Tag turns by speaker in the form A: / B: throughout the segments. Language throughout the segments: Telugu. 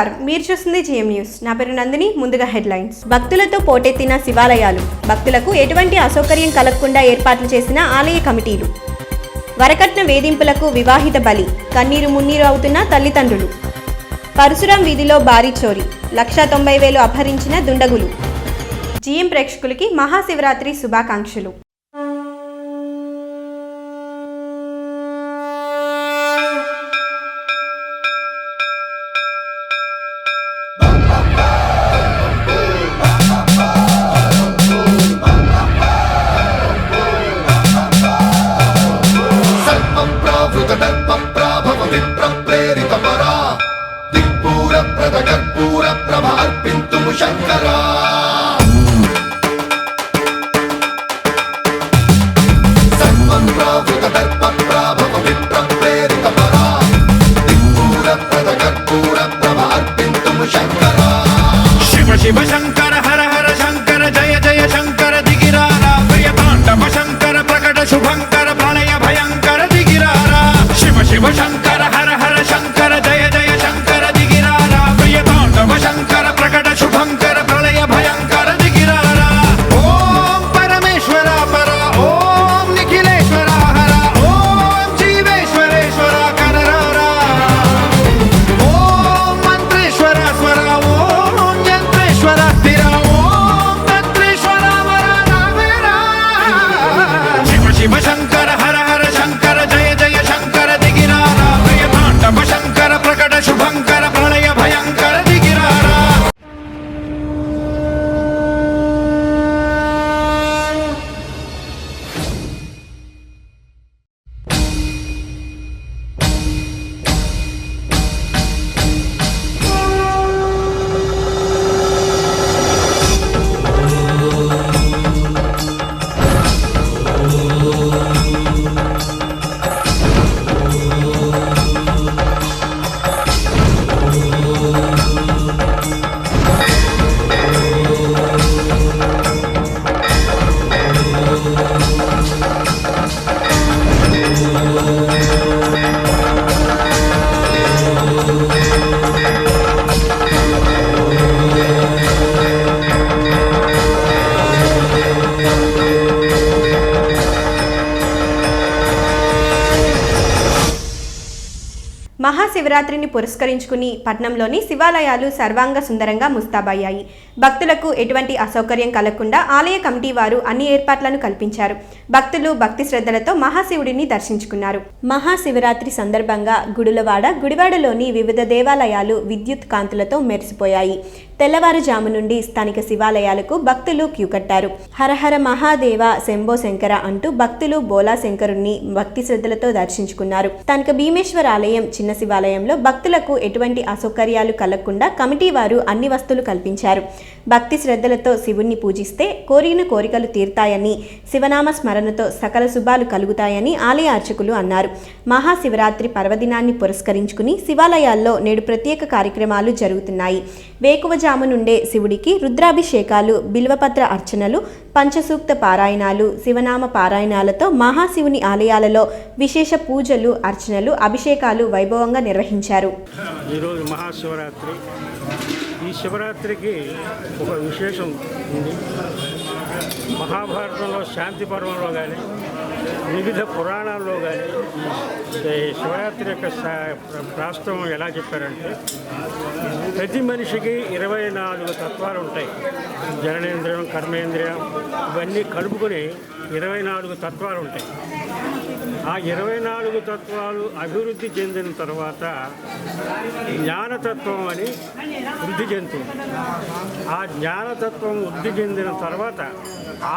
A: నమస్కారం, మీరు చూస్తుంది జిఎం న్యూస్. నా పేరు నందిని. ముందుగా హెడ్లైన్స్. భక్తులతో పోటెత్తిన శివాలయాలు, భక్తులకు ఎటువంటి అసౌకర్యం కలగకుండా ఏర్పాట్లు చేసిన ఆలయ కమిటీలు. వరకట్న వేధింపులకు వివాహిత బలి, కన్నీరు మున్నీరు అవుతున్న తల్లిదండ్రులు. పరశురాం వీధిలో భారీ చోరీ, 1,90,000 అపహరించిన దుండగులు. జిఎం ప్రేక్షకులకి మహాశివరాత్రి శుభాకాంక్షలు.
B: శంకరా సర్వం ప్రావృత దర్ప ప్రాభవ విప్ర ప్రేరిత పరా దిక్పూర ప్రద కర్పూర ప్రభ అర్పింతుము శంకరా.
C: శివ శివ శంకర హర హర శంకర జయ జయ శంకర దిగిరారా ప్రియ తాండవ శంకర ప్రకట శుభంకర ప్రళయ భయంకర దిగిరారా. శివ శివ శంకర హర హర శంకర జయ జయ శంకర దిగిరారా ప్రియ తాండవ శంకర ప్రకట శుభంకర ప్రళయ భయంకర దిగిరారా. ఓం పరమేశ్వర పర, ఓం నిఖిలేశ్వర హర, ఓం జీవేశ్వరేశ్వర కరరారా. ఓం మంత్రేశ్వర స్వర, ఓం యంత్రేశ్వర స్థిర, ఓం తంత్రేశ్వర వర నావేరా. శివ శివ శంకర హర హర శంకర జయ జయ శంకర దిగిరారా ప్రియ తాండవ శంకర ప్రకట శుభంకర ప్రళయ భయంకర దిగిరారా.
A: మహాశివరాత్రిని పురస్కరించుకుని పట్నంలోని శివాలయాలు సర్వాంగ సుందరంగా ముస్తాబయ్యాయి. భక్తులకు ఎటువంటి అసౌకర్యం కలగకుండా ఆలయ కమిటీ వారు అన్ని ఏర్పాట్లను కల్పించారు. భక్తులు భక్తి శ్రద్ధలతో మహాశివుడిని దర్శించుకున్నారు. మహాశివరాత్రి సందర్భంగా గుడులవాడ, గుడివాడలోని వివిధ దేవాలయాలు విద్యుత్ కాంతులతో మెరిసిపోయాయి. తెల్లవారుజాము నుండి స్థానిక శివాలయాలకు భక్తులు క్యూ కట్టారు. హరహర మహాదేవ శంభో శంకర అంటూ భక్తులు బోలా శంకరుణ్ణి భక్తి శ్రద్ధలతో దర్శించుకున్నారు. స్థానిక భీమేశ్వర ఆలయం చిన్న శివాలయంలో భక్తులకు ఎటువంటి అసౌకర్యాలు కలగకుండా కమిటీ వారు అన్ని వస్తువులు కల్పించారు. భక్తి శ్రద్ధలతో శివుణ్ణి పూజిస్తే కోరిన కోరికలు తీరుతాయని, శివనామ స్మరణతో సకల శుభాలు కలుగుతాయని ఆలయ అర్చకులు అన్నారు. మహాశివరాత్రి పర్వదినాన్ని పురస్కరించుకుని శివాలయాల్లో నేడు ప్రత్యేక కార్యక్రమాలు జరుగుతున్నాయి. వేకువజాము నుండే శివుడికి రుద్రాభిషేకాలు, బిల్వపత్ర అర్చనలు, పంచసూక్త పారాయణాలు, శివనామ పారాయణాలతో మహాశివుని ఆలయాలలో విశేష పూజలు, అర్చనలు, అభిషేకాలు వైభవంగా నిర్వహించారు.
D: ఈరోజు మహాశివరాత్రి. ఈ శివరాత్రికి ఒక విశేషం ఉంది. మహాభారతంలో శాంతి పర్వంలో కానీ వివిధ పురాణాల్లో కానీ ఈ శివరాత్రి యొక్క ప్రాస్తవం ఎలా చెప్పారంటే, ప్రతి మనిషికి 24 తత్వాలు ఉంటాయి. జననేంద్రియం, కర్మేంద్రియం ఇవన్నీ కలుపుకొని 24 తత్వాలు ఉంటాయి. ఆ 24 తత్వాలు అభివృద్ధి చెందిన తర్వాత జ్ఞానతత్వం అని వృద్ధి చెందుతుంది. ఆ జ్ఞానతత్వం వృద్ధి చెందిన తర్వాత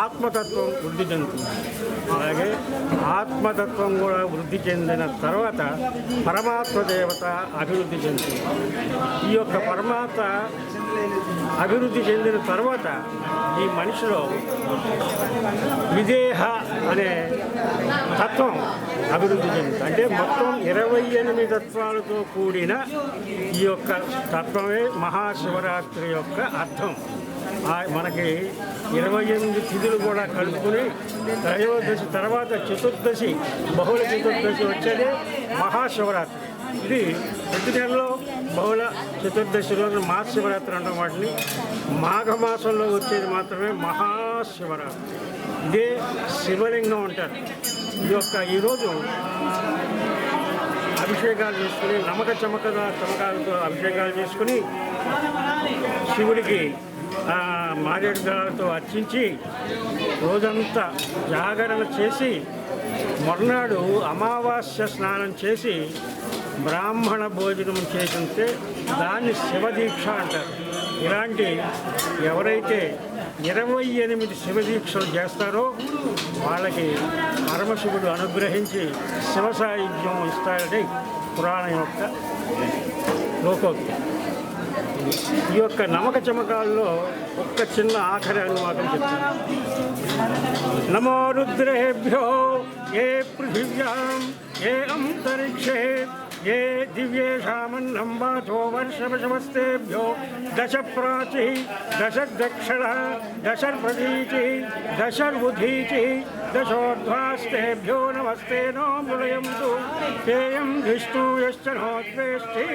D: ఆత్మతత్వం వృద్ధి చెందుతుంది. అలాగే ఆత్మతత్వం కూడా వృద్ధి చెందిన తర్వాత పరమాత్మ దేవత అభివృద్ధి చెందుతుంది. ఈ యొక్క పరమాత్మ అభివృద్ధి చెందిన తర్వాత ఈ మనిషిలో విదేహ అనే తత్వం అభివృద్ధి చెందుతుంది. అంటే మొత్తం 28 తత్వాలతో కూడిన ఈ యొక్క తత్వమే మహాశివరాత్రి యొక్క అర్థం. మనకి 28 తిథులు కూడా కలుపుకుని త్రయోదశి తర్వాత చతుర్దశి, బహుళ చతుర్దశి వచ్చేది మహాశివరాత్రి. ఇది ప్రతి నెలలో బహుళ చతుర్దశి రోజున మహాశివరాత్రి అంటాం వాటిని. మాఘమాసంలో వచ్చేది మాత్రమే మహాశివరాత్రి. ఇదే శివలింగం అంటారు. ఈరోజు అభిషేకాలు చేసుకుని చమకాలతో అభిషేకాలు చేసుకుని శివుడికి మారేడు దళాలతో అర్చించి రోజంతా జాగరణ చేసి మర్నాడు అమావాస్య స్నానం చేసి బ్రాహ్మణ భోజనం చేస్తుంటే దాన్ని శివదీక్ష అంటారు. ఇలాంటి ఎవరైతే 28 శివదీక్షలు చేస్తారో వాళ్ళకి పరమశివుడు అనుగ్రహించి శివ సాయుధ్యం ఇస్తాడని పురాణం యొక్క లోకోక్తి. ఈ యొక్క నమక చమకాల్లో ఒక్క చిన్న ఆఖరి అనువాదం చెప్తాను. నమో రుద్రేభ్యో ఏ పృథివ్యాం ఏ అంతరిక్షే ఏ దివ్యేషామన్నం వాచో వర్షవశమస్తేభ్యో దశ ప్రాచి దశ దక్షిణ దశర్ప్రదీచి దశర్బుధీచి దశోర్ధ్వాస్తేభ్యో నమస్తే నో మృళయంతు తేయం విష్ణుయశ్చ నోద్వేష్టి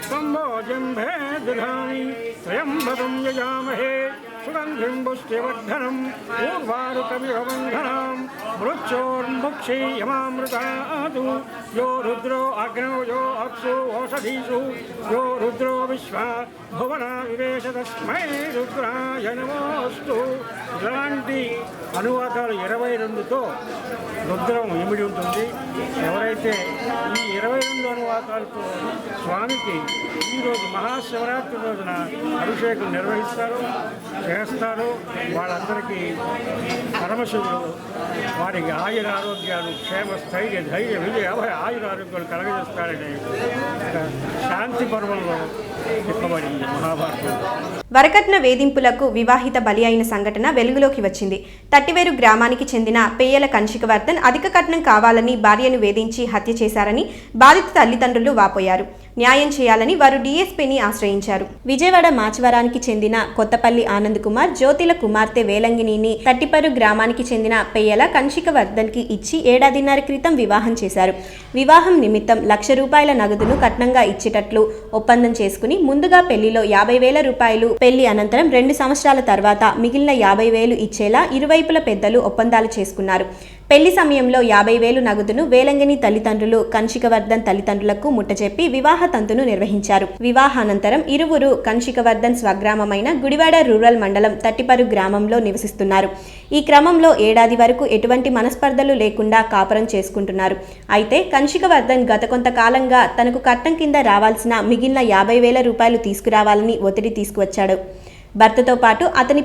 D: సంభోజంభే దుధామి త్రయంబకం యజామహే సుగంధిం పుష్టివర్ధనం ఊర్వారుకమివ బంధనం మృత్యోర్ముక్షీయమామృతాదు యో రుద్రో అగ్నో యో అప్సు ఓషధీషు యో రుద్రో విశ్వా భువన వివేశ తస్మై రుద్రాయ నమోస్తు. ఇలాంటి అనువాదాలు 22తో రుద్రం ఇమిడి ఉంటుంది. ఎవరైతే ఈ 22 అనువాదాలతో స్వామికి ఈరోజు మహాశివరాత్రి రోజున అభిషేకం చేస్తారు వాళ్ళందరికీ పరమశివుడు వారికి ఆయుర ఆరోగ్యాలు, క్షేమ స్థైర్య ధైర్య విజయ అభయ ఆయుర ఆరోగ్యాలు కలగజేస్తారని శాంతి పర్వంలో చెప్పబడింది మహాభారతం.
A: వరకట్న వేధింపులకు వివాహిత బలి అయిన సంఘటన వెలుగులోకి వచ్చింది. తట్టివేరు గ్రామానికి చెందిన పెయ్యల కన్షికవర్ధన్ అధిక కట్నం కావాలని భార్యను వేధించి హత్య చేశారని బాధిత తల్లిదండ్రులు వాపోయారు. న్యాయం చేయాలని వారు డీఎస్పీని ఆశ్రయించారు. విజయవాడ మాచవరానికి చెందిన కొత్తపల్లి ఆనంద్ కుమార్ జ్యోతిల కుమార్తె వేలంగిణిని తట్టిపరు గ్రామానికి చెందిన పెయ్యల కన్షికవర్ధన్కి ఇచ్చి 1.5 ఏడాది క్రితం వివాహం చేశారు. వివాహం నిమిత్తం ₹1,00,000 నగదును కట్నంగా ఇచ్చేటట్లు ఒప్పందం చేసుకుని ముందుగా పెళ్లిలో ₹50,000, పెళ్లి అనంతరం 2 సంవత్సరాల తర్వాత మిగిలిన 50,000 ఇచ్చేలా ఇరువైపుల పెద్దలు ఒప్పందాలు చేసుకున్నారు. పెళ్లి సమయంలో 50,000 నగదును వేలంగిణి తల్లిదండ్రులు కన్షికవర్ధన్ తల్లిదండ్రులకు ముట్టచెప్పి వివాహ తంతును నిర్వహించారు. వివాహానంతరం ఇరువురు కన్షికవర్ధన్ స్వగ్రామమైన గుడివాడ రూరల్ మండలం తట్టిపరు గ్రామంలో నివసిస్తున్నారు. ఈ క్రమంలో 1 ఏడాది వరకు ఎటువంటి మనస్పర్ధలు లేకుండా కాపురం చేసుకుంటున్నారు. అయితే కన్షికవర్ధన్ గత కొంతకాలంగా తనకు కట్నం కింద రావాల్సిన మిగిలిన ₹50,000 తీసుకురావాలని ఒత్తిడి తీసుకువచ్చాడు. భర్తతో పాటు అతని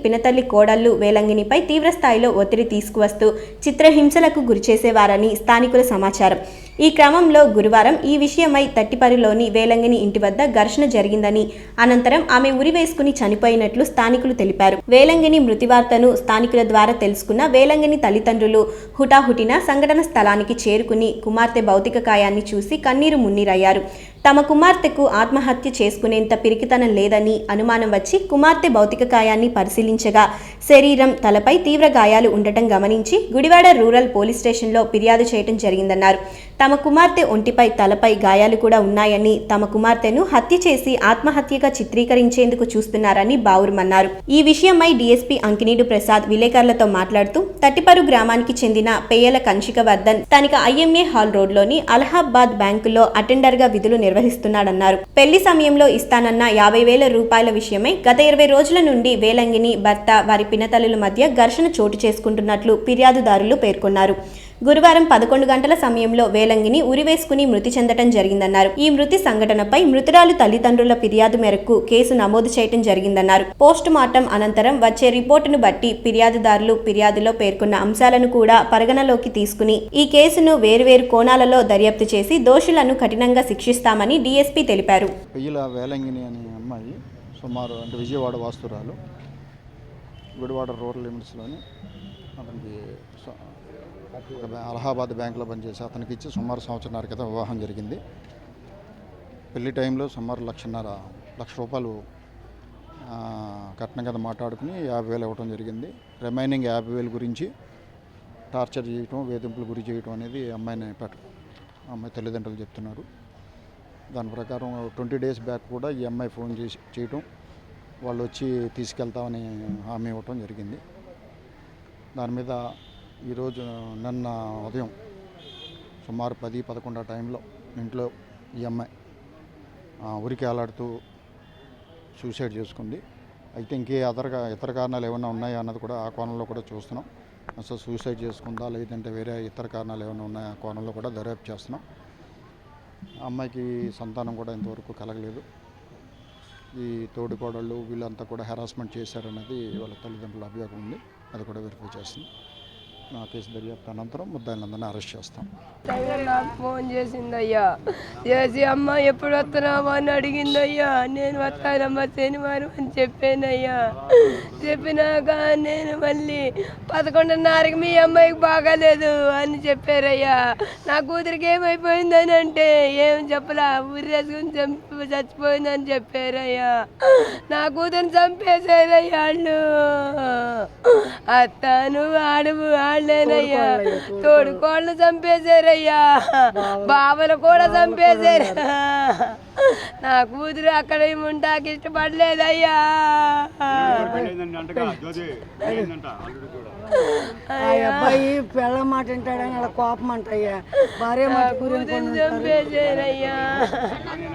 A: పినతల్లి కోడళ్లు వేలంగినిపై తీవ్రస్థాయిలో ఒత్తిడి తీసుకువస్తూ చిత్రహింసలకు గురిచేసేవారని స్థానికుల సమాచారం. ఈ క్రమంలో గురువారం ఈ విషయమై తట్టిపరులోని వేలంగిని ఇంటి వద్ద ఘర్షణ జరిగిందని, అనంతరం ఆమె ఉరివేసుకుని చనిపోయినట్లు స్థానికులు తెలిపారు. వేలంగిని మృతి వార్తను స్థానికుల ద్వారా తెలుసుకున్న వేలంగిని తల్లిదండ్రులు హుటాహుటిన సంఘటన స్థలానికి చేరుకుని కుమార్తె భౌతిక కాయాన్ని చూసి కన్నీరు మున్నీరయ్యారు. తమ కుమార్తెకు ఆత్మహత్య చేసుకునేంత పిరికితనం లేదని అనుమానం వచ్చి కుమార్తె భౌతిక కాయాన్ని పరిశీలించగా శరీరం, తలపై తీవ్ర గాయాలు ఉండటం గమనించి గుడివాడ రూరల్ పోలీస్ స్టేషన్లో ఫిర్యాదు చేయడం జరిగిందన్నారు. తమ కుమార్తె ఒంటిపై, తలపై గాయాలు కూడా ఉన్నాయని, తమ కుమార్తెను హత్య చేసి ఆత్మహత్యగా చిత్రీకరించేందుకు చూస్తున్నారని బావురుమన్నారు. ఈ విషయమై డీఎస్పీ అంకినీడు ప్రసాద్ విలేకరులతో మాట్లాడుతూ తట్టిపరు గ్రామానికి చెందిన పెయ్యల కన్షికవర్ధన్ స్థానిక ఐఎంఏ హాల్ రోడ్లోని అలహాబాద్ బ్యాంకులో అటెండర్గా విధులు నిర్వహిస్తున్నాడన్నారు. పెళ్లి సమయంలో ఇస్తానన్న ₹50,000 విషయమై గత 20 రోజుల నుండి వేలంగిని, భర్త, వారి పినతల్లుల మధ్య ఘర్షణ చోటు చేసుకుంటున్నట్లు ఫిర్యాదుదారులు పేర్కొన్నారు. గురువారం 11 గంటల సమయంలో వేలంగిని ఉరివేసుకుని మృతి చెందటం జరిగిందన్నారు. ఈ మృతి సంఘటనపై మృతురాలు తల్లిదండ్రుల ఫిర్యాదు మేరకు కేసు నమోదు చేయడం జరిగిందన్నారు. పోస్ట్ మార్టం అనంతరం వచ్చే రిపోర్టును బట్టి ఫిర్యాదుదారులు ఫిర్యాదులో పేర్కొన్న అంశాలను కూడా పరిగణలోకి తీసుకుని ఈ కేసును వేర్వేరు కోణాలలో దర్యాప్తు చేసి దోషులను కఠినంగా శిక్షిస్తామని డీఎస్పీ తెలిపారు.
E: పెయ్యల వేలంగిని అనే అమ్మాయి సుమారు విజయవాడ వాస్తురాలు, గుడివాడ రూరల్ లిమిట్స్లోని అతనికి అలహాబాద్ బ్యాంకులో పనిచేసి అతనికి ఇచ్చి సుమారు సంవత్సరాల క్రితం వివాహం జరిగింది. పెళ్లి టైంలో సుమారు ₹1,00,000 కట్నం కింద మాట్లాడుకుని 50,000 ఇవ్వడం జరిగింది. రిమైనింగ్ 50,000 గురించి టార్చర్ చేయటం, వేధింపులు గురి చేయటం అనేది అమ్మాయి తల్లిదండ్రులు చెప్తున్నారు. దాని ప్రకారం 20 డేస్ బ్యాక్ కూడా ఈ అమ్మాయి ఫోన్ చేయటం, వాళ్ళు వచ్చి తీసుకెళ్తామని హామీ ఇవ్వటం జరిగింది. దాని మీద ఈరోజు నిన్న ఉదయం సుమారు 10-11 టైంలో ఇంట్లో ఈ అమ్మాయి ఉరికి ఆలాడుతూ సూసైడ్ చేసుకుంది. అయితే ఇతర కారణాలు ఏమైనా ఉన్నాయా అన్నది కూడా ఆ కోణంలో కూడా చూస్తున్నాం. అసలు సూసైడ్ చేసుకుందా లేదంటే వేరే ఇతర కారణాలు ఏమైనా ఉన్నాయా ఆ కోణంలో కూడా దర్యాప్తు చేస్తున్నాం. అమ్మాయికి సంతానం కూడా ఇంతవరకు కలగలేదు. ఈ తోడికోడళ్ళు వీళ్ళంతా కూడా హెరాస్మెంట్ చేశారన్నది వాళ్ళ తల్లిదండ్రుల అభియోగం ఉంది. అది కూడా వెరిఫై చేస్తుంది. నా కేసు దర్యాప్తు అనంతరం ముద్దాయిలందరినీ అరెస్ట్ చేస్తాం.
F: నాకు ఫోన్ చేసిందయ్యా, చేసి అమ్మ ఎప్పుడు వస్తున్నావా అని అడిగిందయ్యా. నేను వస్తానమ్మా శనివారం అని చెప్పానయ్యా. చెప్పినాక నేను మళ్ళీ 11:30కి మీ అమ్మాయికి బాగాలేదు అని చెప్పారయ్యా. నా కూతురికి ఏమైపోయిందని అంటే ఏం చెప్పలా, ఉర్రేసుకుని చచ్చిపోయిందని చెప్పారయ్యా. నా కూతురిని చంపేశారయ్యా వాళ్ళు. అత్తాను ఆడువు వాళ్ళేనయ్యా. తోడుకోళ్ళు చంపేశారయ్యా, బావలు కూడా చంపేశారు. నా కూతురు అక్కడ ఉంటాకి ఇష్టపడలేదయ్యా.
G: అబ్బాయి పిల్ల మాట వింటాడని అలా కోపం అంటయ్యా. భార్య మాట
F: చంపేశారయ్యా.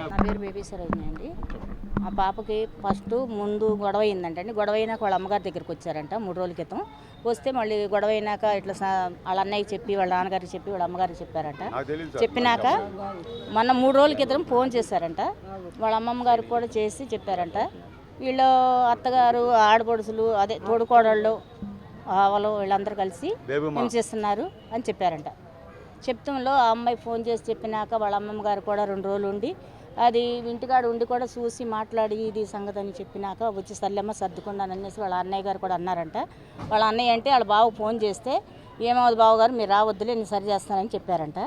H: నా పేరు బేబీ సరోజిని అండి. ఆ పాపకి ఫస్ట్ ముందు గొడవ అయిందంటండి. గొడవ అయినాక వాళ్ళ అమ్మగారి దగ్గరికి వచ్చారంట 3 రోజుల క్రితం. వస్తే మళ్ళీ గొడవ అయినాక ఇట్లా వాళ్ళ అన్నయ్యకి చెప్పి వాళ్ళ నాన్నగారికి చెప్పి వాళ్ళ అమ్మగారికి చెప్పారంట. చెప్పినాక మొన్న 3 రోజుల క్రితం ఫోన్ చేశారంట. వాళ్ళ అమ్మమ్మ గారికి కూడా చేసి చెప్పారంట. వీళ్ళు అత్తగారు, ఆడపడుసులు, అదే తోడుకోడళ్ళు, వాళ్ళు వీళ్ళందరూ కలిసి ఏం చేస్తున్నారు అని చెప్పారంట. చెప్తంలో ఆ అమ్మాయి ఫోన్ చేసి చెప్పినాక వాళ్ళ అమ్మమ్మ గారు కూడా 2 రోజులు ఉండి అది ఇంటికాడ ఉండి కూడా చూసి మాట్లాడి ఇది సంగతి అని చెప్పినాక వచ్చి సర్లేమ్మ సర్దుకున్నాను అనేసి వాళ్ళ అన్నయ్య గారు కూడా అన్నారంట. వాళ్ళ అన్నయ్య అంటే వాళ్ళ బావకు ఫోన్ చేస్తే ఏమవుతుంది బావగారు మీరు రావద్దులే నేను సరి చేస్తానని చెప్పారంట.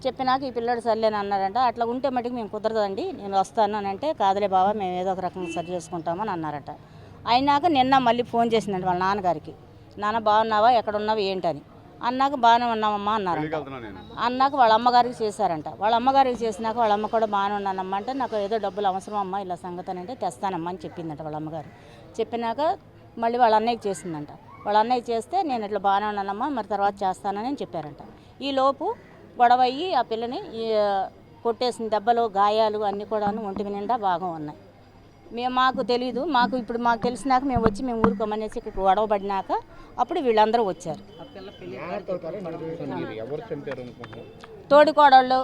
H: చెప్పినాక ఈ పిల్లడు సర్లేని అన్నారంట. అట్లా ఉంటే మటుకు మేము కుదరదండి నేను వస్తాను అని అంటే కాదులే బావ మేము ఏదో ఒక రకంగా సరి చేసుకుంటామని అన్నారట. అయినాక నిన్న మళ్ళీ ఫోన్ చేసిందంట వాళ్ళ నాన్నగారికి. నాన్న బాగున్నావా, ఎక్కడ ఉన్నావు ఏంటని అన్నాక బాగానే ఉన్నామమ్మా అన్నారంట. అన్నాక వాళ్ళ అమ్మగారికి చేశారంట. వాళ్ళ అమ్మగారికి చేసినాక వాళ్ళ అమ్మ కూడా బాగానే ఉన్నానమ్మా అంటే నాకు ఏదో డబ్బులు అవసరం అమ్మా ఇలా సంగతి అని అంటే తెస్తానమ్మా అని చెప్పిందంట వాళ్ళ అమ్మగారు. చెప్పినాక మళ్ళీ వాళ్ళ అన్నయ్యకి చేసిందంట. వాళ్ళ అన్నయ్య చేస్తే నేను ఇట్లా బాగానే ఉన్నానమ్మా మరి తర్వాత చేస్తానని చెప్పారంట. ఈ లోపు గొడవ అయ్యి ఆ పిల్లని కొట్టేసిన దెబ్బలు గాయాలు అన్నీ కూడా ఒంటి నిండా బాగా ఉన్నాయి. మాకు తెలీదు, ఇప్పుడు మాకు తెలిసినాక మేము వచ్చి మేము ఊరుకోమనేసి ఇక్కడ గొడవ పడినాక అప్పుడు వీళ్ళందరూ వచ్చారు. తోడికోడళ్ళు,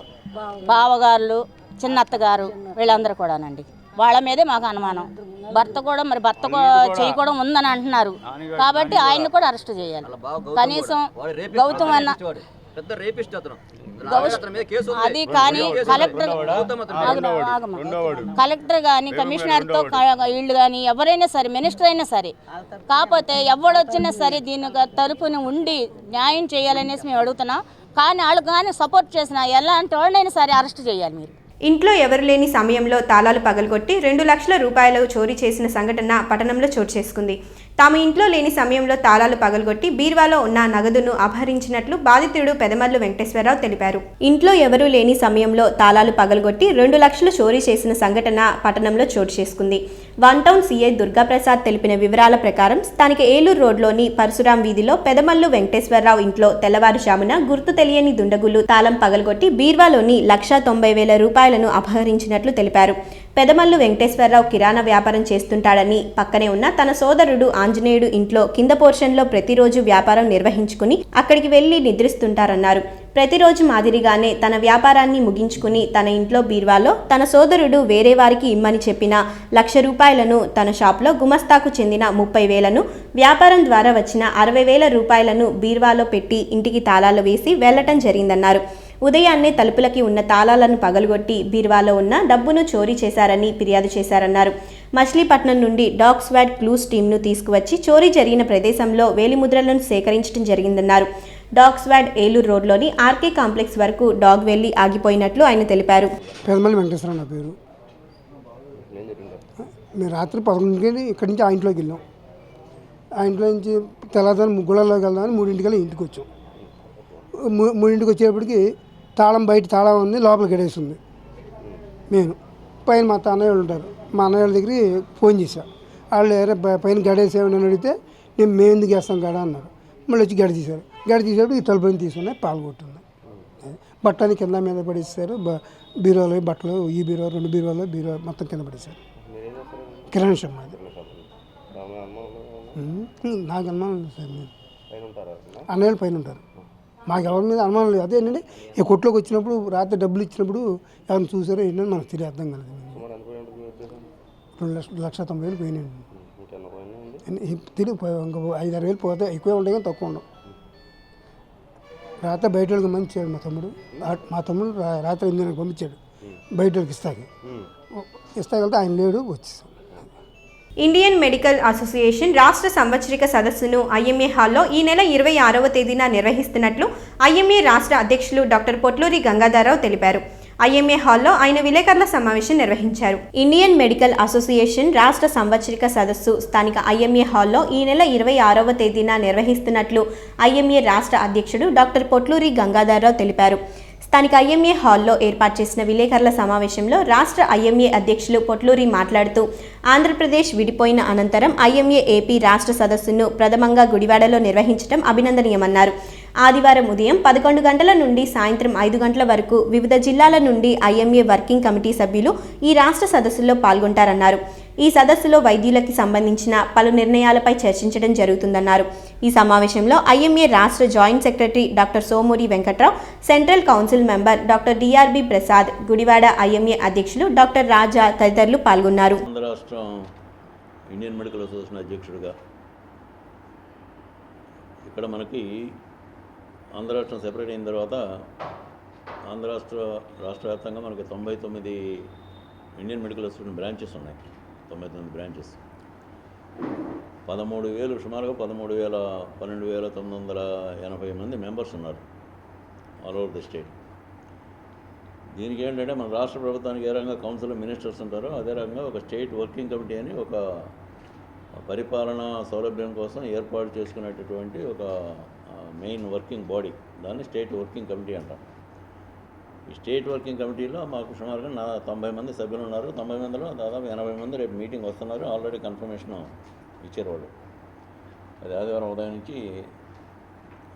H: బావగారులు, చిన్నత్తగారు వీళ్ళందరూ కూడానండి. వాళ్ళ మీదే మాకు అనుమానం. భర్త చేయకూడదు ఉందని అంటున్నారు కాబట్టి ఆయన్ని కూడా అరెస్ట్ చేయాలి. కనీసం గౌతమ్ అన్న అది కానీ కలెక్టర్ కానీ కమిషనర్తో వీళ్ళు కానీ ఎవరైనా సరే మినిస్టర్ అయినా సరే కాకపోతే ఎవడొచ్చినా సరే దీని తరపున ఉండి న్యాయం చేయాలనేసి మేము అడుగుతున్నాం. కానీ వాళ్ళు కానీ సపోర్ట్ చేసిన ఎలాంటి వాళ్ళైనా సరే అరెస్ట్ చేయాలి. మీరు
A: ఇంట్లో ఎవరు లేని సమయంలో తాళాలు పగలగొట్టి 2 లక్షల రూపాయలు చోరీ చేసిన సంఘటన పట్టణంలో చోటు చేసుకుంది. తాము ఇంట్లో లేని సమయంలో తాళాలు పగలగొట్టి బీర్వాలో ఉన్న నగదును అపహరించినట్లు బాధితుడు పెదమల్లు వెంకటేశ్వరరావు తెలిపారు. ఇంట్లో ఎవరూ లేని సమయంలో తాళాలు పగలగొట్టి 2 లక్షలు చోరీ చేసిన సంఘటన పట్టణంలో చోటు చేసుకుంది. 1 టౌన్ సీఐ దుర్గాప్రసాద్ తెలిపిన వివరాల ప్రకారం స్థానిక ఏలూరు రోడ్లోని పరశురాం వీధిలో పెదమల్లు వెంకటేశ్వరరావు ఇంట్లో తెల్లవారుజామున గుర్తు తెలియని దుండగులు తాళం పగలగొట్టి బీర్వాలోని 1,90,000 రూపాయలను అపహరించినట్లు తెలిపారు. పెదమల్లు వెంకటేశ్వరరావు కిరాణా వ్యాపారం చేస్తుంటాడని, పక్కనే ఉన్న తన సోదరుడు ఆంజనేయుడు ఇంట్లో కింద పోర్షన్లో ప్రతిరోజు వ్యాపారం నిర్వహించుకుని అక్కడికి వెళ్లి నిద్రిస్తుంటారన్నారు. ప్రతిరోజు మాదిరిగానే తన వ్యాపారాన్ని ముగించుకుని తన ఇంట్లో బీర్వాలో తన సోదరుడు వేరే వారికి ఇమ్మని చెప్పిన 1,00,000 రూపాయలను, తన షాప్లో గుమస్తాకు చెందిన 30,000ను, వ్యాపారం ద్వారా వచ్చిన 60,000 రూపాయలను బీర్వాలో పెట్టి ఇంటికి తాళాలు వేసి వెళ్లటం జరిగిందన్నారు. ఉదయాన్నే తలుపులకి ఉన్న తాళాలను పగలగొట్టి బీర్వాలో ఉన్న డబ్బును చోరీ చేశారని ఫిర్యాదు చేశారన్నారు. మచిలీపట్నం నుండి డాగ్ స్వాడ్ క్లూస్ టీంను తీసుకువచ్చి చోరీ జరిగిన ప్రదేశంలో వేలిముద్రలను సేకరించడం జరిగిందన్నారు. డాగ్ స్వాడ్ ఏలూరు రోడ్లోని ఆర్కే కాంప్లెక్స్ వరకు డాగ్ వెళ్లి ఆగిపోయినట్లు ఆయన తెలిపారు.
I: పెదమల్లి వెంకటేశ్వరరావు నా పేరు. మేము రాత్రి 11కి ఇక్కడి నుంచి ఆ ఇంట్లోకి వెళ్ళాం. ఆ ఇంట్లో నుంచి తెల్లవారు గుళ్ళలోకి వెళ్దామని 3ంటికల్లా ఇంటికి వచ్చాం. 3ంటికి వచ్చేటప్పటికి తాళం బయట తాళం ఉంది, లోపలికి గడేస్తుంది. నేను పైన మా అన్నయ్య వాళ్ళు ఉంటారు, మా అన్నయ్య వాళ్ళ దగ్గరికి ఫోన్ చేశా. వాళ్ళు పైన గడేసేమని అడిగితే మేము ఎందుకు వేస్తాం గడ అన్నారు. మళ్ళీ వచ్చి గడ తీశారు. గడ తీసేటప్పుడు ఈ తలుపు తీసుకున్నాయి, పాలు కొట్టున్నాయి. బట్టని కింద మీద పడేస్తారు, బీరోలో బట్టలు, ఈ బీరో 2 బీరోలో బీరో మొత్తం కింద పడేశారు. కిరాణా షాప్ మాది. నాకు అనుమానం లేదు సార్, నేను అన్నయ్యలు పైన ఉంటారు, మాకు ఎవరి మీద అనుమానం లేదు. అదేంటంటే ఈ కొట్లోకి వచ్చినప్పుడు రాత్రి డబ్బులు ఇచ్చినప్పుడు ఎవరిని చూసారో ఏంటంటే మనకు తెలియదు, అర్థం కాలేదు. 2,90,000 పోయినాయండి. తిరిగి ఇంకా 5-6 వేలు పోతే ఎక్కువే ఉంటాయి కానీ తక్కువ ఉండవు. రాత్రి బయట వాళ్ళకి పంపించాడు మా తమ్ముడు రాత్రి 8 గంటలకు పంపించాడు బయట వాళ్ళకి ఇస్తాకెళ్తే ఆయన లేడు, వచ్చేసాం.
A: ఇండియన్ మెడికల్ అసోసియేషన్ రాష్ట్ర సంవత్సరిక సదస్సును ఐఎంఏ హాల్లో ఈ నెల 26వ తేదీన నిర్వహిస్తున్నట్లు ఐఎంఏ రాష్ట్ర అధ్యక్షులు డాక్టర్ పొట్లూరి గంగాధరరావు తెలిపారు. ఐఎంఏ హాల్లో ఆయన విలేకరుల సమావేశం నిర్వహించారు. ఇండియన్ మెడికల్ అసోసియేషన్ రాష్ట్ర సంవత్సరిక సదస్సు స్థానిక ఐఎంఏ హాల్లో ఈ నెల 26వ తేదీన నిర్వహిస్తున్నట్లు ఐఎంఏ రాష్ట్ర అధ్యక్షుడు డాక్టర్ పొట్లూరి గంగాధరరావు తెలిపారు. స్థానిక ఐఎంఏ హాల్లో ఏర్పాటు చేసిన విలేకరుల సమావేశంలో రాష్ట్ర ఐఎంఏ అధ్యక్షులు పొట్లూరి మాట్లాడుతూ ఆంధ్రప్రదేశ్ విడిపోయిన అనంతరం ఐఎంఏ ఏపీ రాష్ట్ర సదస్సును ప్రథమంగా గుడివాడలో నిర్వహించడం అభినందనీయమన్నారు. ఆదివారం ఉదయం 11 గంటల నుండి సాయంత్రం 5 గంటల వరకు వివిధ జిల్లాల నుండి ఐఎంఏ వర్కింగ్ కమిటీ సభ్యులు ఈ రాష్ట్ర సదస్సులో పాల్గొంటారన్నారు. ఈ సదస్సులో వైద్యులకి సంబంధించిన పలు నిర్ణయాలపై చర్చించడం జరుగుతుందన్నారు. ఈ సమావేశంలో ఐఎంఏ రాష్ట్ర joint secretary doctor Somuri Venkatrao, central council member doctor DRB Prasad, Gudivada IMA అధ్యక్షులు డాక్టర్ రాజా తదితరులు పాల్గొన్నారు.
J: రాష్ట్రం ఇండియన్ మెడికల్ అసోసియేషన్ అధ్యక్షుడిగా ఇక్కడ మనకి ఆంధ్ర రాష్ట్రం సెపరేట్ అయిన తర్వాత రాష్ట్ర వ్యాప్తంగా మనకి 99 ఇండియన్ మెడికల్ అసోసియేషన్ బ్రాంచెస్ ఉన్నాయి. 99 బ్రాంచెస్, 13,000 సుమారుగా 12,980 మంది మెంబర్స్ ఉన్నారు ఆల్ ఓవర్ ది స్టేట్. దీనికి ఏంటంటే మన రాష్ట్ర ప్రభుత్వానికి ఏ రకంగా కౌన్సిల్ మినిస్టర్స్ ఉంటారో అదే రకంగా ఒక స్టేట్ వర్కింగ్ కమిటీ అని ఒక పరిపాలనా సౌలభ్యం కోసం ఏర్పాటు చేసుకునేటటువంటి ఒక మెయిన్ వర్కింగ్ బాడీ, దాన్ని స్టేట్ వర్కింగ్ కమిటీ అంటాం. ఈ స్టేట్ వర్కింగ్ కమిటీలో మాకు సుమారుగా 90 మంది సభ్యులు ఉన్నారు. 90 మందిలో దాదాపు 80 మంది రేపు మీటింగ్ వస్తున్నారు. ఆల్రెడీ కన్ఫర్మేషన్ ఇచ్చారు వాళ్ళు. అది ఆదివారం ఉదయం నుంచి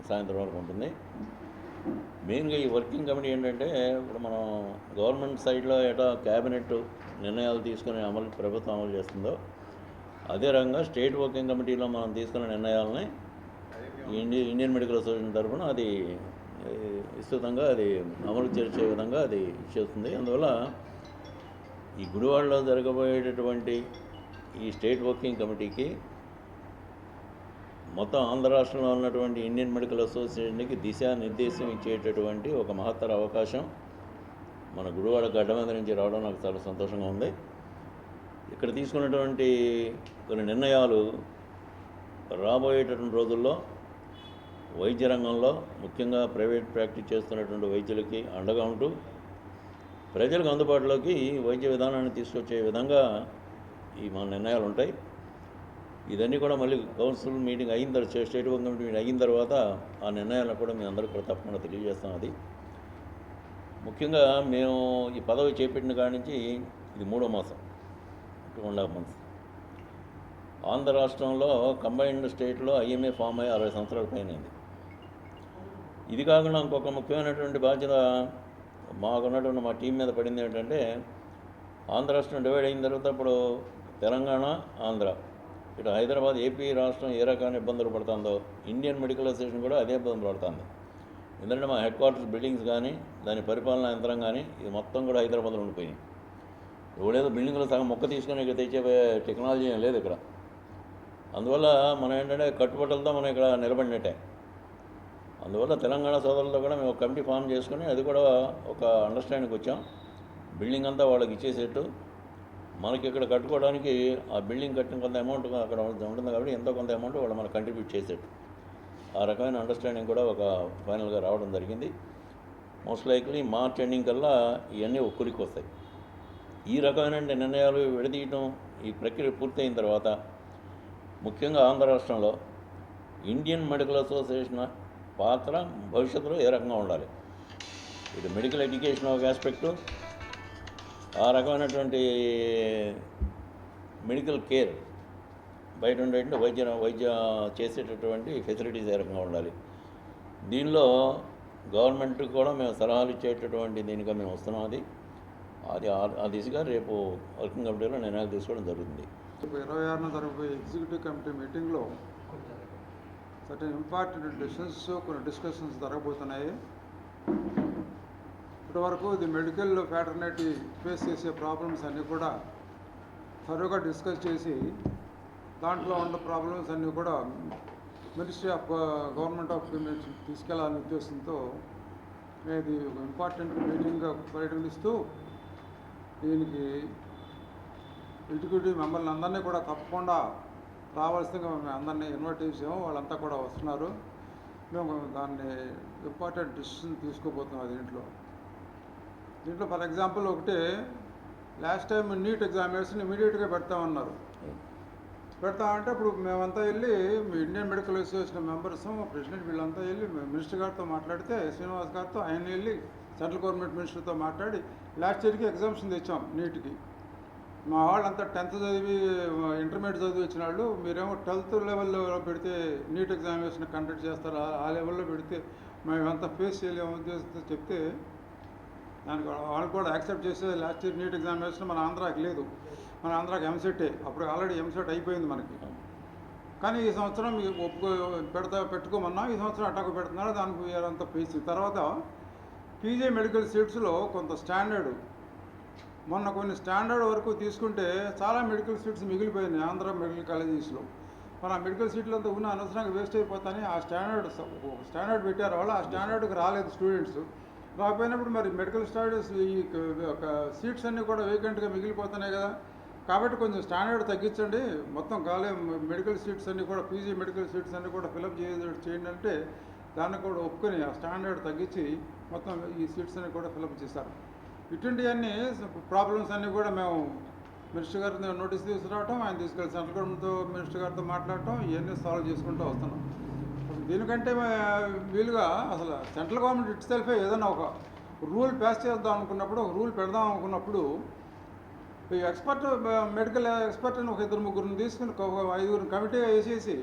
J: సాయంత్రం వరకు ఉంటుంది. మెయిన్గా ఈ వర్కింగ్ కమిటీ ఏంటంటే ఇప్పుడు మనం గవర్నమెంట్ సైడ్లో ఎటా క్యాబినెట్ నిర్ణయాలు తీసుకుని ప్రభుత్వం అమలు చేస్తుందో అదే రకంగా స్టేట్ వర్కింగ్ కమిటీలో మనం తీసుకున్న నిర్ణయాలని ఇండియన్ మెడికల్ అసోసియేషన్ తరఫున అది విస్తృతంగా అది అమలు చేసే విధంగా అది చేస్తుంది. అందువల్ల ఈ గుడివాడలో జరగబోయేటటువంటి ఈ స్టేట్ వర్కింగ్ కమిటీకి మొత్తం ఆంధ్ర రాష్ట్రంలో ఉన్నటువంటి ఇండియన్ మెడికల్ అసోసియేషన్కి దిశానిర్దేశం ఇచ్చేటటువంటి ఒక మహత్తర అవకాశం మన గుడివాడ గడ్డ మీద నుంచి రావడం నాకు చాలా సంతోషంగా ఉంది. ఇక్కడ తీసుకున్నటువంటి కొన్ని నిర్ణయాలు రాబోయేటటువంటి రోజుల్లో వైద్య రంగంలో ముఖ్యంగా ప్రైవేట్ ప్రాక్టీస్ చేస్తున్నటువంటి వైద్యులకి అండగా ఉంటూ ప్రజలకు అందుబాటులోకి వైద్య విధానాన్ని తీసుకొచ్చే విధంగా ఈ మన నిర్ణయాలు ఉంటాయి. ఇదన్నీ కూడా మళ్ళీ కౌన్సిల్ మీటింగ్ అయిన తర్వాత స్టేట్ వర్కింగ్ కమిటీ మీటింగ్ అయిన తర్వాత ఆ నిర్ణయాలను కూడా మీ అందరికీ కూడా తప్పకుండా తెలియజేస్తాం. అది ముఖ్యంగా మేము ఈ పదవి చేపట్టిన కాడి నుంచి ఇది 3వ మాసం, 2.5 months. ఆంధ్ర రాష్ట్రంలో కంబైన్డ్ స్టేట్లో ఐఎంఏ ఫామ్ అయ్యి 60 సంవత్సరాల పైన అయింది. ఇది కాకుండా ఇంకొక ముఖ్యమైనటువంటి బాధ్యత మాకున్నటువంటి మా టీం మీద పడింది ఏంటంటే ఆంధ్ర రాష్ట్రం డివైడ్ అయిన తర్వాత ఇప్పుడు తెలంగాణ, ఆంధ్ర, ఇటు హైదరాబాద్, ఏపీ రాష్ట్రం ఏ రకమైన ఇబ్బందులు పడుతుందో ఇండియన్ మెడికల్ అసోసియేషన్ కూడా అదే ఇబ్బందులు పడుతుంది. ఎందుకంటే మా హెడ్ క్వార్టర్స్ బిల్డింగ్స్ కానీ దాని పరిపాలనా యంత్రం కానీ ఇది మొత్తం కూడా హైదరాబాద్లో ఉండిపోయినాయి. ఎవడేదో బిల్డింగ్లో సగం మొక్క తీసుకొని ఇక్కడ తెచ్చే టెక్నాలజీ ఏం లేదు ఇక్కడ. అందువల్ల మనం ఏంటంటే కట్టుబట్టలతో మనం ఇక్కడ నిలబడినట్టే. అందువల్ల తెలంగాణ సోదరులతో కూడా మేము ఒక కమిటీ ఫామ్ చేసుకుని అది కూడా ఒక అండర్స్టాండింగ్కి వచ్చాం. బిల్డింగ్ అంతా వాళ్ళకి ఇచ్చేసేట్టు మనకి ఇక్కడ కట్టుకోవడానికి ఆ బిల్డింగ్ కట్టిన కొంత అమౌంట్ అక్కడ ఉంటుంది కాబట్టి ఎంతో కొంత అమౌంట్ వాళ్ళు మనకు కంట్రిబ్యూట్ చేసేట్టు ఆ రకమైన అండర్స్టాండింగ్ కూడా ఒక ఫైనల్గా రావడం జరిగింది. మోస్ట్ లైక్లీ మార్చ్ ఎండింగ్ కల్లా ఇవన్నీ ఒక్కరికి వస్తాయి. ఈ రకమైన నిర్ణయాలు విడదీయటం ఈ ప్రక్రియ పూర్తయిన తర్వాత ముఖ్యంగా ఆంధ్ర రాష్ట్రంలో ఇండియన్ మెడికల్ అసోసియేషన్ పాత్ర భవిష్యత్తులో ఏ రకంగా ఉండాలి, ఇది మెడికల్ ఎడ్యుకేషన్ ఒక ఆస్పెక్టు, ఆ రకమైనటువంటి మెడికల్ కేర్ బయట ఉండేటువంటి వైద్య చేసేటటువంటి ఫెసిలిటీస్ ఏ రకంగా ఉండాలి. దీనిలో గవర్నమెంట్ కూడా మేము సలహాలు ఇచ్చేటటువంటి దీనిగా మేము వస్తున్నాం. అది ఆ దిశగా రేపు వర్కింగ్ కమిటీలో నిర్ణయాలు తీసుకోవడం జరుగుతుంది.
K: 26న జరగబోయే ఎగ్జిక్యూటివ్ కమిటీ మీటింగ్లో సర్టెన్ ఇంపార్టెంట్ డెసిషన్స్, కొన్ని డిస్కషన్స్ జరగబోతున్నాయి. ఇప్పటివరకు ది మెడికల్ ఫ్యాటర్నిటీ ఫేస్ చేసే ప్రాబ్లమ్స్ అన్నీ కూడా త్వరగా డిస్కస్ చేసి దాంట్లో ఉన్న ప్రాబ్లమ్స్ అన్నీ కూడా ministry of government of Indian తీసుకెళ్లాలనే ఉద్దేశంతో ఇది ఒక ఇంపార్టెంట్ మీటింగ్గా పరిగణిస్తూ దీనికి ఎగ్జిక్యూటివ్ మెంబర్లు అందరినీ కూడా తప్పకుండా రావాల్సిందిగా మేము అందరినీ ఇన్వైట్ చేసాము. వాళ్ళంతా కూడా వస్తున్నారు. మేము దాన్ని ఇంపార్టెంట్ డిసిషన్ తీసుకోబోతున్నాం. దీంట్లో ఫర్ ఎగ్జాంపుల్ ఒకటి, లాస్ట్ టైం నీట్ ఎగ్జామినేషన్ ఇమీడియట్గా పెడతామన్నారు. పెడతామంటే ఇప్పుడు మేమంతా వెళ్ళి Indian medical association members, president వీళ్ళంతా వెళ్ళి మినిస్టర్ గారితో మాట్లాడితే, శ్రీనివాస్ గారితో ఆయన వెళ్ళి సెంట్రల్ గవర్నమెంట్ మినిస్టర్తో మాట్లాడి లాస్ట్ ఇయర్కి ఎగ్జామ్షన్ తెచ్చాం నీట్కి. మా వాళ్ళంతా 10th చదివి ఇంటర్మీడియట్ చదివి వచ్చిన వాళ్ళు, మీరేమో 12th లెవెల్లో పెడితే నీట్ ఎగ్జామినేషన్ కండక్ట్ చేస్తారు, ఆ లెవెల్లో పెడితే మేమంతా ఫేస్ చేయలేము ఉద్దేశంతో చెప్తే దానికి వాళ్ళు కూడా యాక్సెప్ట్ చేసేది. లాస్ట్ ఇయర్ నీట్ ఎగ్జామినేషన్ మన ఆంధ్రాకి లేదు, మన ఆంధ్రాకి ఎంసెటే, అప్పుడు ఆల్రెడీ ఎంసెట్ అయిపోయింది మనకి. కానీ ఈ సంవత్సరం పెట్టుకోమన్నా ఈ సంవత్సరం అటాకు పెడుతున్నారు. దానికి అంతా ఫేస్ తర్వాత పీజీ మెడికల్ సీట్స్లో కొంత స్టాండర్డ్, మొన్న కొన్ని స్టాండర్డ్ వరకు తీసుకుంటే చాలా మెడికల్ సీట్స్ మిగిలిపోయినాయి ఆంధ్ర మెడికల్ కాలేజెస్లో. మరి ఆ మెడికల్ సీట్లు అంతా ఉన్న అనవసరంగా వేస్ట్ అయిపోతాయని ఆ స్టాండర్డ్ పెట్టారు. వాళ్ళు ఆ స్టాండర్డ్కి రాలేదు స్టూడెంట్స్. రాకపోయినప్పుడు మరి మెడికల్ స్టడీస్ ఈ సీట్స్ అన్నీ కూడా వేకెంట్గా మిగిలిపోతున్నాయి కదా. కాబట్టి కొంచెం స్టాండర్డ్ తగ్గించండి, మొత్తం మెడికల్ సీట్స్ అన్నీ కూడా పీజీ మెడికల్ సీట్స్ అన్నీ కూడా ఫిలప్ చేయండి అంటే దాన్ని కూడా ఒప్పుకొని ఆ స్టాండర్డ్ తగ్గించి మొత్తం ఈ సీట్స్ అన్నీ కూడా ఫిలప్ చేశారు. ఇటువంటివన్నీ ప్రాబ్లమ్స్ అన్నీ కూడా మేము మినిస్టర్ గారిని నోటీస్ తీసుకురావటం, ఆయన తీసుకెళ్ళి సెంట్రల్ గవర్నమెంట్తో మినిస్టర్ గారితో మాట్లాడటం, ఇవన్నీ సాల్వ్ చేసుకుంటూ వస్తున్నాం. దీనికంటే వీలుగా అసలు సెంట్రల్ గవర్నమెంట్ ఇట్ సెల్ఫే ఏదైనా ఒక రూల్ పాస్ చేద్దాం అనుకున్నప్పుడు, ఒక రూల్ పెడదాం అనుకున్నప్పుడు ఈ మెడికల్ ఎక్స్పర్ట్ అని ఒక 2-3 తీసుకుని 5 కమిటీగా వేసేసి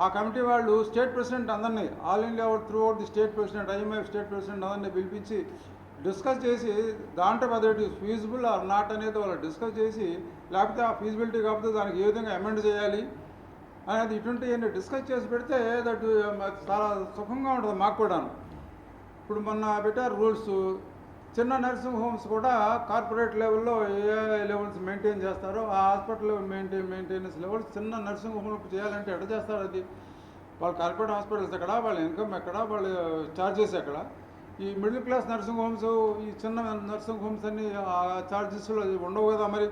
K: ఆ కమిటీ వాళ్ళు స్టేట్ ప్రెసిడెంట్ అందరినీ, all India through out the state president, IMF state president అందరినీ పిలిపించి డిస్కస్ చేసి దాంట్లో అది ఫీజిబుల్ ఆర్ నాట్ అనేది వాళ్ళు డిస్కస్ చేసి, లేకపోతే ఆ ఫీజిబిలిటీ కాకపోతే దానికి ఏ విధంగా అమెండ్ చేయాలి అనేది ఇటువంటివన్నీ డిస్కస్ చేసి పెడితే దట్ చాలా సుఖంగా ఉంటుంది మాకు కూడాను. ఇప్పుడు మొన్న పెట్టారు రూల్స్, చిన్న నర్సింగ్ హోమ్స్ కూడా కార్పొరేట్ లెవెల్లో ఏ లెవెల్స్ మెయింటైన్ చేస్తారో ఆ హాస్పిటల్ మెయింటెనెన్స్ లెవెల్స్ చిన్న నర్సింగ్ హోమ్లో చేయాలంటే ఎక్కడ చేస్తారు? అది వాళ్ళ కార్పొరేట్ హాస్పిటల్స్ ఎక్కడ, వాళ్ళ ఇన్కమ్ ఎక్కడ, వాళ్ళ ఛార్జెస్ ఎక్కడ? ఈ మిడిల్ క్లాస్ నర్సింగ్ హోమ్స్, ఈ చిన్న నర్సింగ్ హోమ్స్ అన్నీ ఆ ఛార్జెస్లో ఉండవు కదా. మరి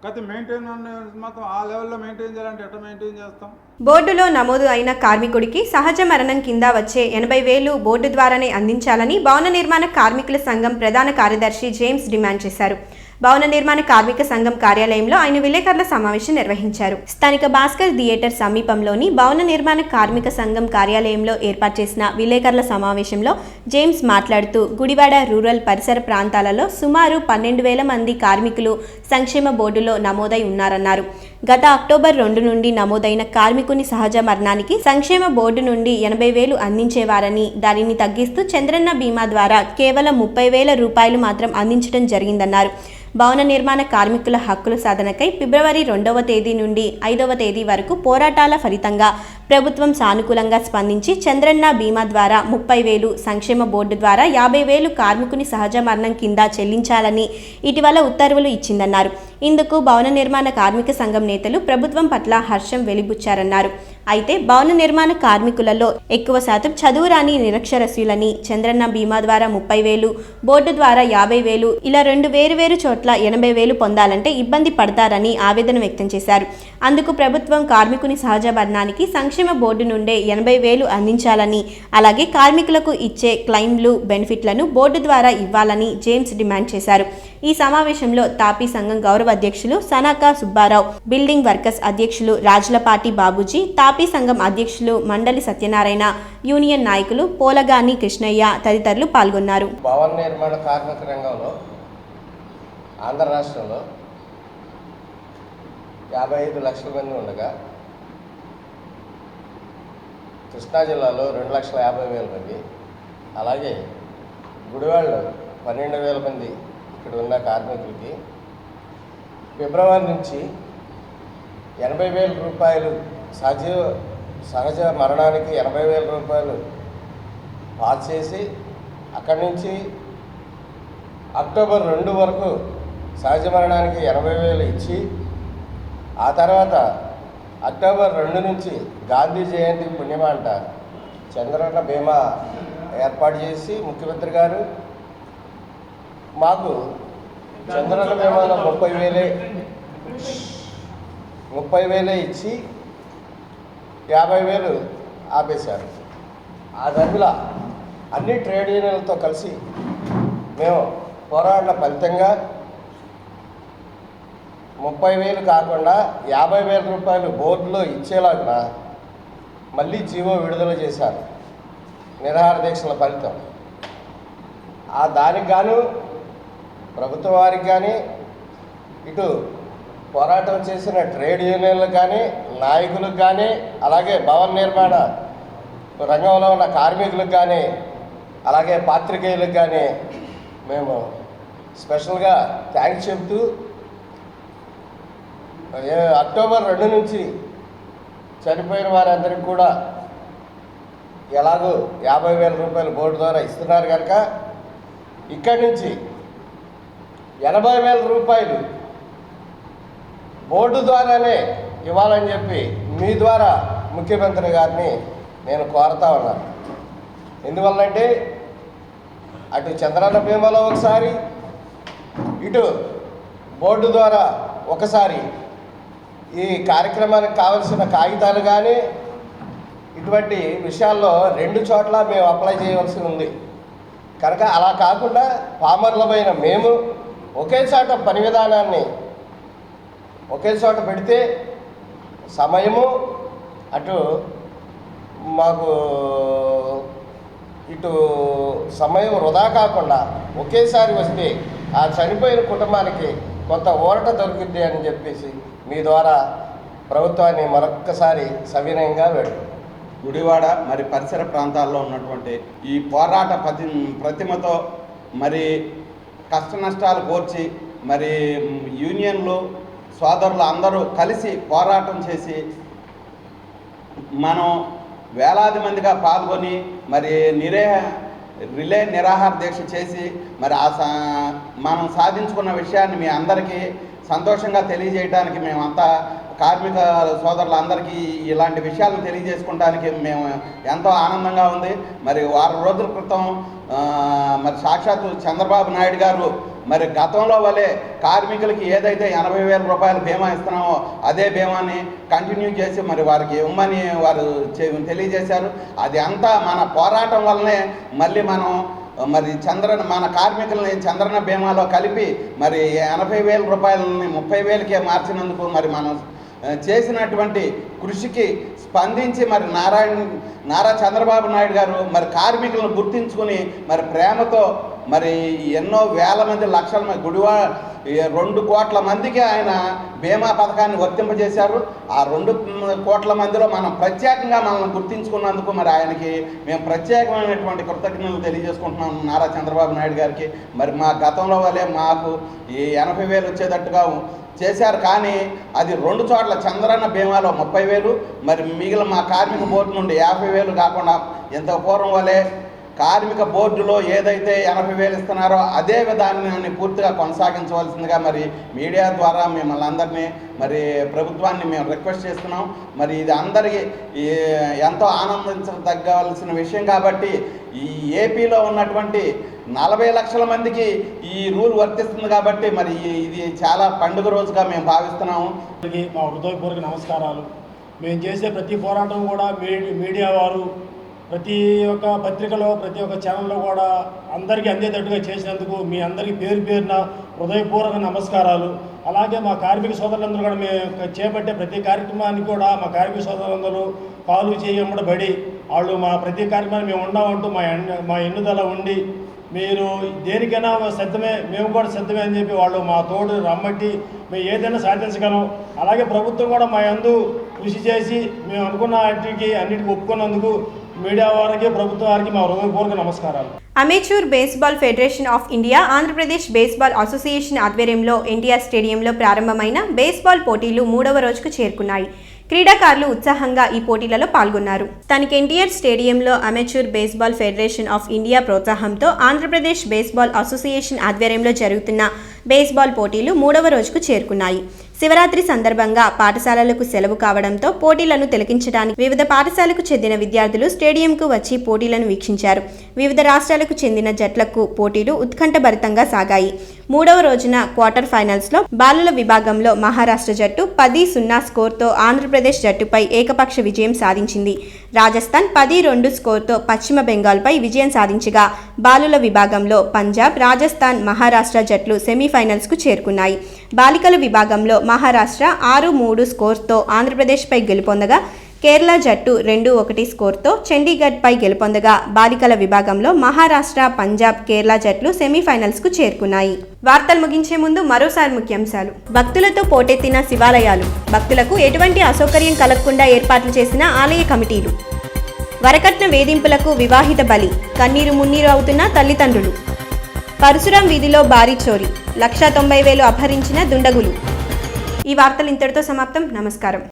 K: కాకపోతే మెయింటెనెన్స్ మాత్రం ఆ లెవెల్లో మెయింటైన్ చేయాలంటే ఎట్లా మెయింటైన్ చేస్తాం?
A: బోర్డులో నమోదు అయిన కార్మికుడికి సహజ మరణం కింద వచ్చే 80,000 బోర్డు ద్వారానే అందించాలని భవన నిర్మాణ కార్మికుల సంఘం ప్రధాన కార్యదర్శి జేమ్స్ డిమాండ్ చేశారు. భవన నిర్మాణ కార్మిక సంఘం కార్యాలయంలో ఆయన విలేకరుల సమావేశం నిర్వహించారు. స్థానిక భాస్కర్ థియేటర్ సమీపంలోని భవన నిర్మాణ కార్మిక సంఘం కార్యాలయంలో ఏర్పాటు చేసిన విలేకరుల సమావేశంలో జేమ్స్ మాట్లాడుతూ, గుడివాడ రూరల్ పరిసర ప్రాంతాలలో సుమారు 12,000 మంది కార్మికులు సంక్షేమ బోర్డులో నమోదై ఉన్నారన్నారు. గత అక్టోబర్ 2 నుండి నమోదైన కార్మికుని సహజ మరణానికి సంక్షేమ బోర్డు నుండి 80,000 అందించేవారని, దానిని తగ్గిస్తూ చంద్రన్న బీమా ద్వారా కేవలం 30,000 రూపాయలు మాత్రం అందించడం జరిగిందన్నారు. భవన నిర్మాణ కార్మికుల హక్కుల సాధనకై ఫిబ్రవరి 2వ తేదీ నుండి 5వ తేదీ వరకు పోరాటాల ఫలితంగా ప్రభుత్వం సానుకూలంగా స్పందించి చంద్రన్న బీమా ద్వారా 30,000, సంక్షేమ బోర్డు ద్వారా 50,000 కార్మికుని సహజ మరణం కింద చెల్లించాలని ఇటీవల ఉత్తర్వులు ఇచ్చిందన్నారు. ఇందుకు భవన నిర్మాణ కార్మిక సంఘం నేతలు ప్రభుత్వం పట్ల హర్షం వెలిబుచ్చారన్నారు. అయితే భవన నిర్మాణ కార్మికులలో ఎక్కువ శాతం చదువురాని నిరక్షరస్యులని, చంద్రన్న బీమా ద్వారా 30,000, బోర్డు ద్వారా 50,000, ఇలా 2 వేరువేరు చోట్ల 80,000 పొందాలంటే ఇబ్బంది పడతారని ఆవేదన వ్యక్తం చేశారు. అందుకు ప్రభుత్వం కార్మికుని సహజ మరణానికి సంక్షేమ బోర్డు నుండే 80,000 అందించాలని, అలాగే కార్మికులకు ఇచ్చే క్లెయిమ్లు, బెనిఫిట్లను బోర్డు ద్వారా ఇవ్వాలని జేమ్స్ డిమాండ్ చేశారు. ఈ సమావేశంలో తాపీ సంఘం గౌరవ అధ్యక్షులు సనాకా సుబ్బారావు, బిల్డింగ్ వర్కర్స్ అధ్యక్షులు రాజులపాటి బాబుజీ, తాపీ సంఘం అధ్యక్షులు మండలి సత్యనారాయణ, యూనియన్ నాయకులు పోలగాని కృష్ణయ్య తదితరులు పాల్గొన్నారు.
L: భవన నిర్మాణ కార్మిక రంగంలో ఆంధ్ర రాష్ట్రంలో 55 లక్షల మంది ఉండగా కృష్ణా జిల్లాలో 2,50,000 మంది, అలాగే గుడివాడలో 12,000 మంది ఇక్కడ ఉన్న కార్మికులకి ఫిబ్రవరి నుంచి 80,000 రూపాయలు సహజ మరణానికి 80,000 రూపాయలు పాస్ చేసి అక్కడి నుంచి అక్టోబర్ 2 వరకు సహజ మరణానికి 80,000 ఇచ్చి ఆ తర్వాత అక్టోబర్ 2 నుంచి గాంధీ జయంతి పుణ్యమంట చంద్రన్న బీమా ఏర్పాటు చేసి ముఖ్యమంత్రి గారు మాకు చంద్రన్న బీమాలో 30,000 ఇచ్చి 50,000 ఆపేశారు. ఆ దర్మిలా అన్ని ట్రేడ్ యూనియన్లతో కలిసి మేము పోరాడిన ఫలితంగా 30,000 కాకుండా 50,000 రూపాయలు బోర్డులో ఇచ్చేలాగా మళ్ళీ జీవో విడుదల చేశారు. నిరాహార దీక్షల ఫలితం దానికి గాను ప్రభుత్వ వారికి కానీ ఇటు పోరాటం చేసిన ట్రేడ్ యూనియన్లకు కానీ నాయకులకు కానీ అలాగే భవన నిర్మాణ రంగంలో ఉన్న కార్మికులకు కానీ అలాగే పాత్రికేయులకు కానీ మేము స్పెషల్గా థ్యాంక్స్ చెప్తూ అక్టోబర్ 2 నుంచి చనిపోయిన వారందరికీ కూడా ఎలాగో 50,000 రూపాయలు బోర్డు ద్వారా ఇస్తున్నారు కనుక ఇక్కడి నుంచి 80,000 రూపాయలు బోర్డు ద్వారానే ఇవ్వాలని చెప్పి మీ ద్వారా ముఖ్యమంత్రి గారిని నేను కోరుతా ఉన్నాను. ఎందువల్లంటే అటు చంద్రన్న బీమాలో ఒకసారి ఇటు బోర్డు ద్వారా ఒకసారి ఈ కార్యక్రమానికి కావలసిన కాగితాలు కానీ ఇటువంటి విషయాల్లో 2 చోట్ల మేము అప్లై చేయవలసి ఉంది కనుక అలా కాకుండా పామర్లమైన మేము ఒకే చోట పని విధానాన్ని ఒకే చోట పెడితే సమయము అటు మాకు ఇటు సమయం వృధా కాకుండా ఒకేసారి వస్తే ఆ చనిపోయిన కుటుంబానికి కొంత ఊరట దొరుకుద్ది అని చెప్పేసి మీ ద్వారా ప్రభుత్వాన్ని మరొక్కసారి సవినయంగా వేడు.
M: గుడివాడ మరి పరిసర ప్రాంతాల్లో ఉన్నటువంటి ఈ పోరాట ప్రతిమతో మరి కష్ట నష్టాలు కోర్చి మరి యూనియన్లు సోదరులు అందరూ కలిసి పోరాటం చేసి మనం వేలాది మందిగా పాల్గొని మరి రిలే నిరాహార దీక్ష చేసి మరి మనం సాధించుకున్న విషయాన్ని మీ అందరికీ సంతోషంగా తెలియజేయడానికి మేమంతా కార్మిక సోదరులందరికీ ఇలాంటి విషయాలను తెలియజేసుకోవడానికి మేము ఎంతో ఆనందంగా ఉంది. మరి వారం రోజుల క్రితం మరి సాక్షాత్తు చంద్రబాబు నాయుడు గారు మరి గతంలో వలె కార్మికులకి ఏదైతే 80,000 రూపాయలు బీమా ఇస్తున్నామో అదే బీమాని కంటిన్యూ చేసి మరి వారికి ఇవ్వమని వారు తెలియజేశారు. అది అంతా మన పోరాటం వల్లనే మళ్ళీ మనం మరి మన కార్మికులని చంద్రన్న బీమాలో కలిపి మరి 80,000 రూపాయలని 30,000కే మార్చినందుకు మరి మనం చేసినటువంటి కృషికి స్పందించి మరి నారా చంద్రబాబు నాయుడు గారు మరి కార్మికులను గుర్తించుకుని మరి ప్రేమతో మరి ఎన్నో వేల మంది లక్షల మంది 2 కోట్ల మందికి ఆయన బీమా పథకాన్ని వర్తింపజేశారు. ఆ 2 కోట్ల మందిలో మనం ప్రత్యేకంగా మనల్ని గుర్తించుకున్నందుకు మరి ఆయనకి మేము ప్రత్యేకమైనటువంటి కృతజ్ఞతలు తెలియజేసుకుంటున్నాం నారా చంద్రబాబు నాయుడు గారికి. మరి మా గతంలో వల్లే మాకు ఈ 80,000 వచ్చేటట్టుగా చేశారు. కానీ అది 2 చోట్ల చంద్రన్న బీమాలో 30,000 మరి మిగిలిన మా కార్మిక బోర్డు నుండి 50,000 కాకుండా ఇంత పూర్వం వల్లే కార్మిక బోర్డులో ఏదైతే 80,000 ఇస్తున్నారో అదే విధానాన్ని పూర్తిగా కొనసాగించవలసిందిగా మరి మీడియా ద్వారా మిమ్మల్ని అందరినీ మరి ప్రభుత్వాన్ని మేము రిక్వెస్ట్ చేస్తున్నాం. మరి ఇది అందరికీ ఎంతో ఆనందించదగ్గవలసిన విషయం కాబట్టి ఈ ఏపీలో ఉన్నటువంటి 40 లక్షల మందికి ఈ రూల్ వర్తిస్తుంది కాబట్టి మరి ఇది చాలా పండుగ రోజుగా మేము భావిస్తున్నాము.
N: మా హృదయపూర్వక నమస్కారాలు. మేము చేసే ప్రతి పోరాటం కూడా మీడియా వారు ప్రతి ఒక్క పత్రికలో ప్రతి ఒక్క ఛానల్లో కూడా అందరికీ అందేటట్టుగా చేసినందుకు మీ అందరికీ పేరున హృదయపూర్వక నమస్కారాలు. అలాగే మా కార్మిక సోదరులందరూ కూడా మేము చేపట్టే ప్రతి కార్యక్రమానికి కూడా మా కార్మిక సోదరులందరూ పాలు చేయబడి వాళ్ళు మా ప్రతి కార్యక్రమాన్ని మేము ఉన్నామంటూ మా ఎన్నుదల ఉండి మీరు దేనికైనా సిద్ధమే, మేము కూడా సిద్ధమే అని చెప్పి వాళ్ళు మా తోడు రమ్మట్టి మేము ఏదైనా సాధించగలం. అలాగే ప్రభుత్వం కూడా మా యందు కృషి చేసి మేము అనుకున్న వాటికి అన్నిటికీ ఒప్పుకున్నందుకు మీడియా వారికి ప్రభుత్వం వారికి మా హృదయపూర్వక నమస్కారాలు.
A: Amateur baseball federation of India Andhra Pradesh baseball association ఆధ్వర్యంలో ఎన్టీఆర్ స్టేడియంలో ప్రారంభమైన బేస్బాల్ పోటీలు 3వ రోజుకు చేరుకున్నాయి. క్రీడాకారులు ఉత్సాహంగా ఈ పోటీలలో పాల్గొన్నారు. స్థానిక ఎన్టీఆర్ స్టేడియంలో amateur baseball federation of India ప్రోత్సాహంతో ఆంధ్రప్రదేశ్ బేస్బాల్ అసోసియేషన్ ఆధ్వర్యంలో జరుగుతున్న బేస్బాల్ పోటీలు 3వ రోజుకు చేరుకున్నాయి. శివరాత్రి సందర్భంగా పాఠశాలలకు సెలవు కావడంతో పోటీలను తిలకించడానికి వివిధ పాఠశాలకు చెందిన విద్యార్థులు స్టేడియంకు వచ్చి పోటీలను వీక్షించారు. వివిధ రాష్ట్రాలకు చెందిన జట్లకు పోటీలు ఉత్కంఠభరితంగా సాగాయి. 3వ రోజున క్వార్టర్ ఫైనల్స్లో బాలుల విభాగంలో మహారాష్ట్ర జట్టు 10-0 స్కోర్తో ఆంధ్రప్రదేశ్ జట్టుపై ఏకపక్ష విజయం సాధించింది. రాజస్థాన్ 10-2 స్కోర్తో పశ్చిమ బెంగాల్పై విజయం సాధించగా బాలుల విభాగంలో పంజాబ్, రాజస్థాన్, మహారాష్ట్ర జట్లు సెమీఫైనల్స్కు చేరుకున్నాయి. బాలికల విభాగంలో మహారాష్ట్ర 6-3 స్కోర్తో ఆంధ్రప్రదేశ్పై గెలుపొందగా కేరళ జట్టు 2-1 స్కోర్తో చండీగఢ్పై గెలుపొందగా బాలికల విభాగంలో మహారాష్ట్ర, పంజాబ్, కేరళ జట్లు సెమీఫైనల్స్కు చేరుకున్నాయి. వార్తలు ముగించే ముందు మరోసారి ముఖ్యాంశాలు. భక్తులతో పోటెత్తిన శివాలయాలు, భక్తులకు ఎటువంటి అసౌకర్యం కలగకుండా ఏర్పాట్లు చేసిన ఆలయ కమిటీలు. వరకట్న వేధింపులకు వివాహిత బలి, కన్నీరు మున్నీరు అవుతున్న తల్లిదండ్రులు. పరశురాం వీధిలో భారీ చోరీ, 1,90,000 అపహరించిన దుండగులు. ఈ వార్తలు ఇంతటితో సమాప్తం. నమస్కారం.